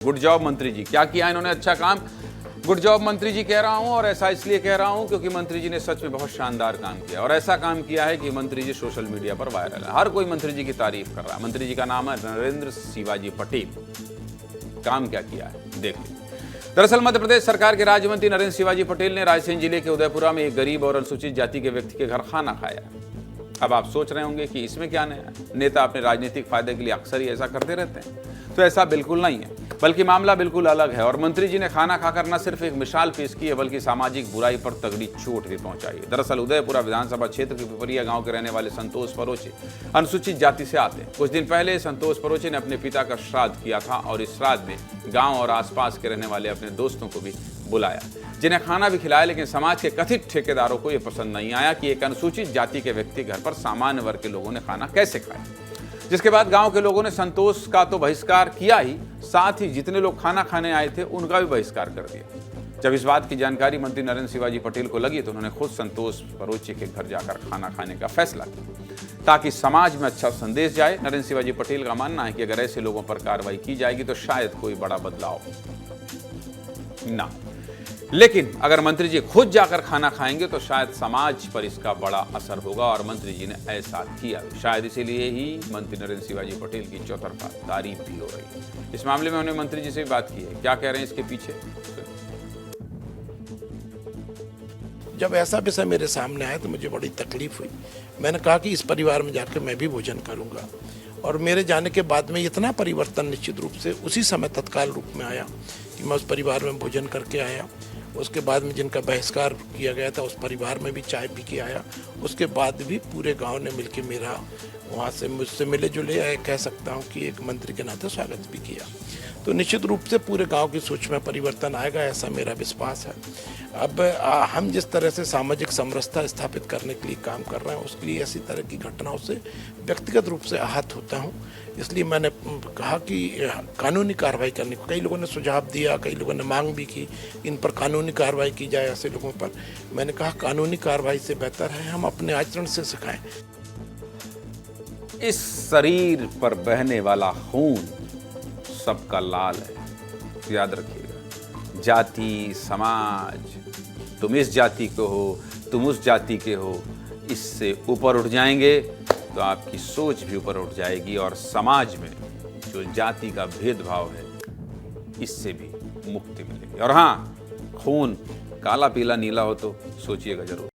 Good job मंत्री जी। क्या किया इन्होंने अच्छा काम? गुड जॉब मंत्री जी कह रहा हूं, और ऐसा इसलिए कह रहा हूं क्योंकि मंत्री जी ने सच में बहुत शानदार काम किया, और ऐसा काम किया है कि मंत्री जी सोशल मीडिया पर वायरल है। हर कोई मंत्री जी की तारीफ कर रहा है। मंत्री जी का नाम है नरेंद्र शिवाजी पटेल। काम क्या किया है देख लीजिए। दरअसल मध्य प्रदेश सरकार के राज्य मंत्री नरेंद्र शिवाजी पटेल ने रायसेन जिले के उदयपुरा में एक गरीब और अनुसूचित जाति के व्यक्ति के घर खाना खाया। अब आप सोच रहे होंगे कि इसमें क्या नया है, नेता अपने राजनीतिक फायदे के लिए अक्सर ही ऐसा करते रहते हैं। तो ऐसा बिल्कुल नहीं है, बल्कि मामला बिल्कुल अलग है। और मंत्री जी ने खाना खाकर न सिर्फ एक मिसाल पेश की है, बल्कि सामाजिक बुराई पर तगड़ी चोट भी पहुंचाई है। दरअसल उदयपुरा विधानसभा क्षेत्र के पिपरिया गांव के रहने वाले संतोष परोचे अनुसूचित जाति से आते हैं। कुछ दिन पहले संतोष परोचे ने अपने पिता का श्राद्ध किया था, और इस श्राद्ध में गाँव और आसपास के रहने वाले अपने दोस्तों को भी बुलाया, जिन्हें खाना भी खिलाया। लेकिन समाज के कथित ठेकेदारों को यह पसंद नहीं आया कि एक अनुसूचित जाति के व्यक्ति घर पर सामान्य वर्ग के लोगों ने खाना कैसे खाया, जिसके बाद गांव के लोगों ने संतोष का तो बहिष्कार किया ही, साथ ही जितने लोग खाना खाने आए थे उनका भी बहिष्कार कर दिया। जब इस बात की जानकारी मंत्री नरेंद्र शिवाजी पटेल को लगी तो उन्होंने खुद संतोष परोचे के घर जाकर खाना खाने का फैसला किया, ताकि समाज में अच्छा संदेश जाए। नरेंद्र शिवाजी पटेल का मानना है कि अगर ऐसे लोगों पर कार्रवाई की जाएगी तो शायद कोई बड़ा बदलाव ना, लेकिन अगर मंत्री जी खुद जाकर खाना खाएंगे तो शायद समाज पर इसका बड़ा असर होगा, और मंत्री जी ने ऐसा किया। शायद इसीलिए ही मंत्री नरेंद्र शिवाजी पटेल की चौतरफा तारीफ भी हो रही है। इस मामले में उन्होंने मंत्री जी से भी बात की है, क्या कह रहे हैं इसके पीछे। जब ऐसा विषय मेरे सामने आया तो मुझे बड़ी तकलीफ हुई। मैंने कहा कि इस परिवार में जाकर मैं भी भोजन करूंगा, और मेरे जाने के बाद में इतना परिवर्तन निश्चित रूप से उसी समय तत्काल रूप में आया कि मैं उस परिवार में भोजन करके आया। उसके बाद में जिनका बहिष्कार किया गया था उस परिवार में भी चाय पी के आया। उसके बाद भी पूरे गांव ने मिलके मेरा वहाँ से मुझसे मिले जुले, कह सकता हूँ कि एक मंत्री के नाते स्वागत भी किया। तो निश्चित रूप से पूरे गांव की सोच में परिवर्तन आएगा, ऐसा मेरा विश्वास है। अब हम जिस तरह से सामाजिक समरसता स्थापित करने के लिए काम कर रहे हैं, उसके लिए ऐसी तरह की घटनाओं से व्यक्तिगत रूप से आहत होता हूँ। इसलिए मैंने कहा कि कानूनी कार्रवाई करने को, कई लोगों ने सुझाव दिया, कई लोगों ने मांग भी की, इन पर कानूनी कार्रवाई की जाए ऐसे लोगों पर। मैंने कहा कानूनी कार्रवाई से बेहतर है हम अपने आचरण से सिखाएं। इस शरीर पर बहने वाला खून सबका लाल है, याद रखिएगा। जाति, समाज, तुम इस जाति के हो, तुम उस जाति के हो, इससे ऊपर उठ जाएंगे तो आपकी सोच भी ऊपर उठ जाएगी, और समाज में जो जाति का भेदभाव है इससे भी मुक्ति मिलेगी। और हाँ, खून काला पीला नीला हो तो सोचिएगा जरूर।